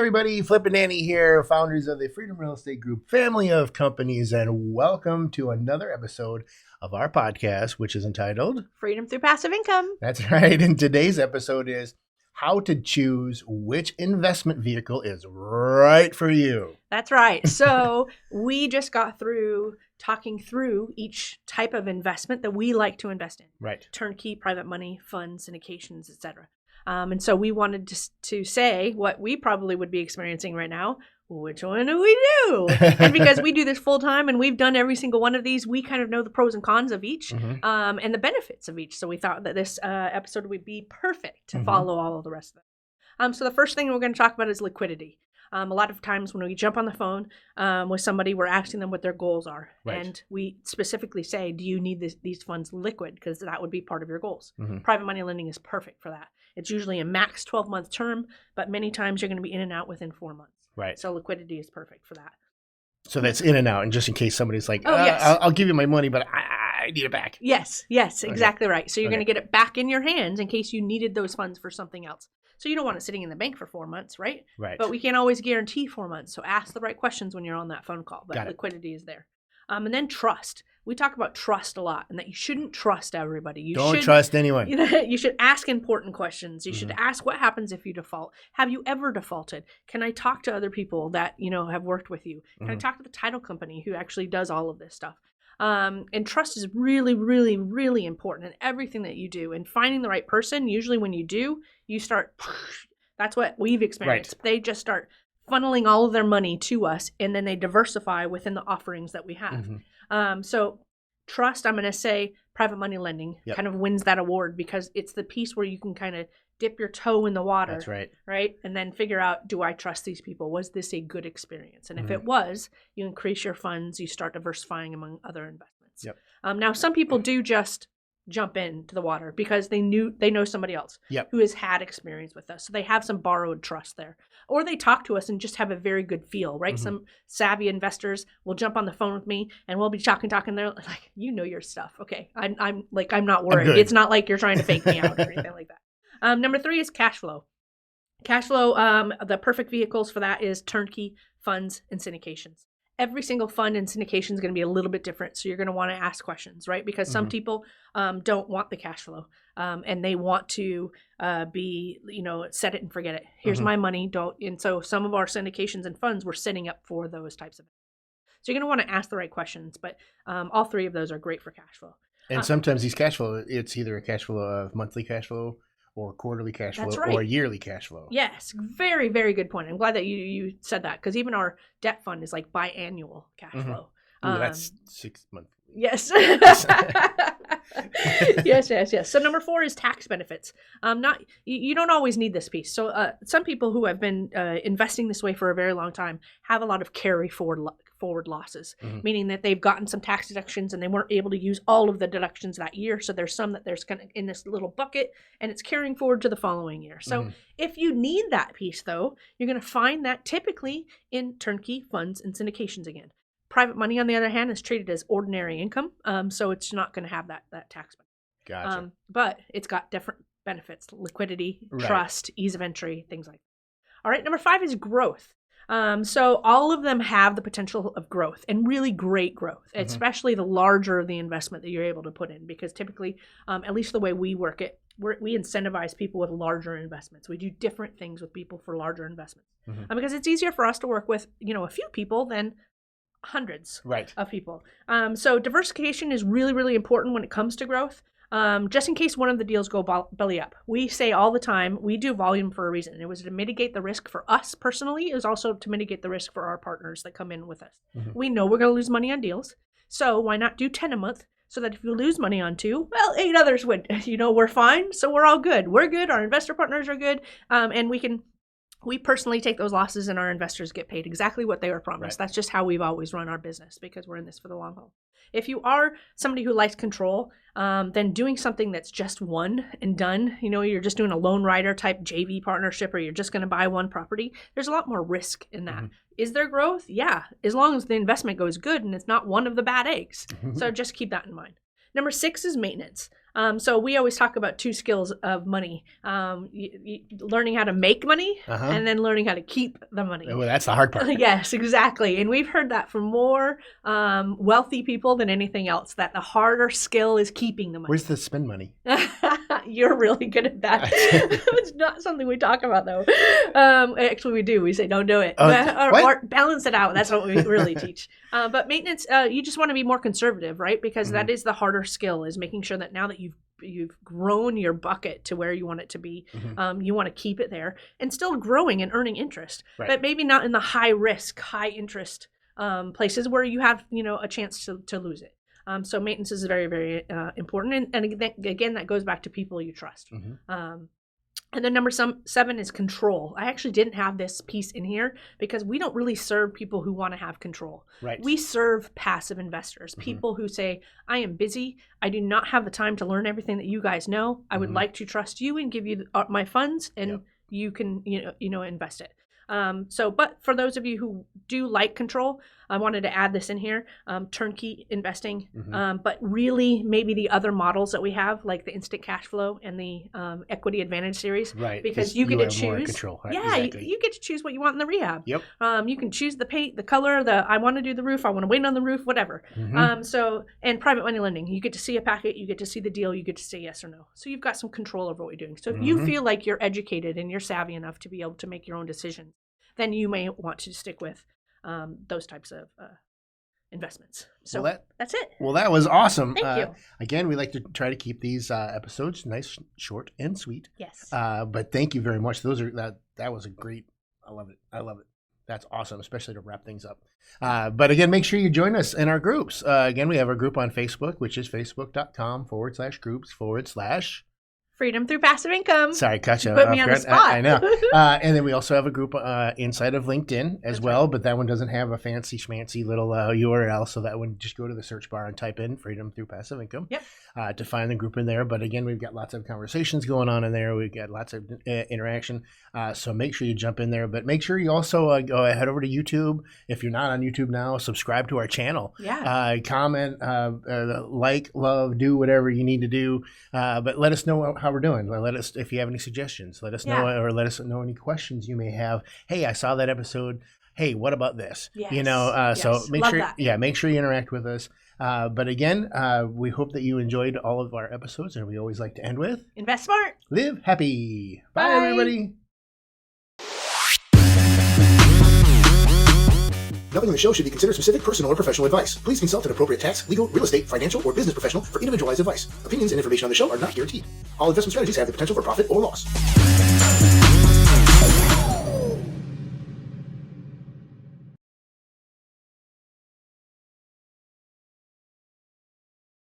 everybody, Flip and Danny here, founders of the Freedom Real Estate Group family of companies, and welcome to another episode of our podcast, which is entitled Freedom Through Passive Income. That's right. And today's episode is how to choose which investment vehicle is right for you. That's right. So we just got through talking through each type of investment that we like to invest in. Right. Turnkey, private money, funds, syndications, etc. And so we wanted to say what we probably would be experiencing right now. Which one do we do? And because we do this full time and we've done every single one of these, we kind of know the pros and cons of each and the benefits of each. So we thought that this episode would be perfect to follow all of the rest of it. So the first thing we're going to talk about is liquidity. A lot of times when we jump on the phone with somebody, we're asking them what their goals are. Right. And we specifically say, do you need these funds liquid? Because that would be part of your goals. Private money lending is perfect for that. It's usually a max 12-month term, but many times you're going to be in and out within 4 months. Right. So liquidity is perfect for that. So that's in and out. And just in case somebody's like, yes. I'll give you my money, but I need it back. Yes, exactly right. So you're going to get it back in your hands in case you needed those funds for something else. So you don't want it sitting in the bank for 4 months, right? Right. But we can't always guarantee 4 months. So ask the right questions when you're on that phone call. But liquidity is there. And then trust. We talk about trust a lot and that you shouldn't trust everybody. You Don't trust anyone. You should ask important questions. You should ask what happens if you default. Have you ever defaulted? Can I talk to other people that, have worked with you? Can I talk to the title company who actually does all of this stuff? And trust is really, really, really important in everything that you do. And finding the right person, usually when you do, you start, that's what we've experienced. Right. They just start funneling all of their money to us, and then they diversify within the offerings that we have. So trust, I'm going to say private money lending kind of wins that award because it's the piece where you can kind of dip your toe in the water. That's right. Right? And then figure out, do I trust these people? Was this a good experience? And if it was, you increase your funds, you start diversifying among other investments. Yep. Now, some people do just jump into the water because they know somebody else who has had experience with us. So they have some borrowed trust there. Or they talk to us and just have a very good feel, right? Some savvy investors will jump on the phone with me and we'll be talking. They're like, you know your stuff. Okay. I'm not worried. It's not like you're trying to fake me out or anything like that. Number 3 is cash flow. Cash flow, the perfect vehicles for that is turnkey, funds, and syndications. Every single fund and syndication is going to be a little bit different. So you're going to want to ask questions, right? Because some people don't want the cash flow and they want to be, set it and forget it. Here's my money. And so some of our syndications and funds we're setting up for those types of. So you're going to want to ask the right questions, but all 3 of those are great for cash flow. And sometimes these cash flow, it's either a cash flow of monthly cash flow or quarterly cash flow or yearly cash flow. Yes, very, very good point. I'm glad that you said that because even our debt fund is like biannual cash flow. Ooh, that's 6 months. Yes. yes. So number 4 is tax benefits. You don't always need this piece. So some people who have been investing this way for a very long time have a lot of carry forward losses, meaning that they've gotten some tax deductions and they weren't able to use all of the deductions that year. So there's some that there's kind of in this little bucket and it's carrying forward to the following year. So if you need that piece though, you're going to find that typically in turnkey funds and syndications again. Private money, on the other hand, is treated as ordinary income, so it's not going to have that tax benefit. Gotcha. But it's got different benefits: liquidity, trust, ease of entry, things like that. All right, number 5 is growth. So all of them have the potential of growth and really great growth, especially the larger the investment that you're able to put in. Because typically, at least the way we work it, we incentivize people with larger investments. We do different things with people for larger investments because it's easier for us to work with, a few people than hundreds of people. So diversification is really, really important when it comes to growth. Just in case one of the deals go belly up. We say all the time, we do volume for a reason. It was to mitigate the risk for us personally. It was also to mitigate the risk for our partners that come in with us. We know we're going to lose money on deals. So why not do 10 a month? So that if you lose money on 2, 8 others would. We're fine. So we're all good. We're good. Our investor partners are good. And we personally take those losses and our investors get paid exactly what they were promised. That's just how we've always run our business because we're in this for the long haul. If you are somebody who likes control, then doing something that's just one and done, you're just doing a loan rider type JV partnership or you're just going to buy one property, there's a lot more risk in that. Is there growth? Yeah, as long as the investment goes good and it's not one of the bad eggs. So just keep that in mind. Number 6 is maintenance. So we always talk about 2 skills of money: learning how to make money, and then learning how to keep the money. Well, that's the hard part. Yes, exactly. And we've heard that from more wealthy people than anything else, that the harder skill is keeping the money. Where's the spend money? You're really good at that. It's not something we talk about, though. Actually, we do. We say, don't do it. Or balance it out. That's what we really teach. But maintenance, you just want to be more conservative, right? Because that is the harder skill, is making sure that now that you've grown your bucket to where you want it to be, you want to keep it there and still growing and earning interest, but maybe not in the high risk, high interest places where you have, a chance to lose it. So maintenance is very, very important. And again, that goes back to people you trust. And then number 7 is control. I actually didn't have this piece in here because we don't really serve people who want to have control. Right. We serve passive investors, people who say, I am busy. I do not have the time to learn everything that you guys know. I would like to trust you and give you my funds, and you can, invest it. But for those of you who do like control, I wanted to add this in here, turnkey investing, but really maybe the other models that we have, like the instant cash flow and the equity advantage series, right? Because you get to choose. More control. Right? Yeah, exactly. You get to choose what you want in the rehab. Yep. You can choose the paint, the color, I want to do the roof, I want to wait on the roof, whatever. And private money lending, you get to see a packet, you get to see the deal, you get to say yes or no. So you've got some control over what you're doing. So if you feel like you're educated and you're savvy enough to be able to make your own decisions, then you may want to stick with those types of investments. So that's it. Well, that was awesome. Thank you. Again, we like to try to keep these episodes nice, short, and sweet. Yes. But thank you very much. That was a great. I love it. That's awesome, especially to wrap things up. But again, make sure you join us in our groups. Again, we have our group on Facebook, which is facebook.com/groups/ Freedom through passive income. Sorry, cut you. Put me on the spot. I know. And then we also have a group inside of LinkedIn as well, but that one doesn't have a fancy schmancy little URL. So that one, just go to the search bar and type in Freedom Through Passive Income to find the group in there. But again, we've got lots of conversations going on in there. We've got lots of interaction. So make sure you jump in there. But make sure you also go head over to YouTube. If you're not on YouTube now, subscribe to our channel. Yeah. Comment, like, love, do whatever you need to do. But let us know how we're doing. Let us, if you have any suggestions, let us know, or let us know any questions you may have. Hey, I saw that episode. Hey, what about this? Yes. So make sure you interact with us. But again, we hope that you enjoyed all of our episodes, and we always like to end with invest smart, live happy. Bye. Everybody. Nothing in the show should be considered specific, personal, or professional advice. Please consult an appropriate tax, legal, real estate, financial, or business professional for individualized advice. Opinions and information on the show are not guaranteed. All investment strategies have the potential for profit or loss.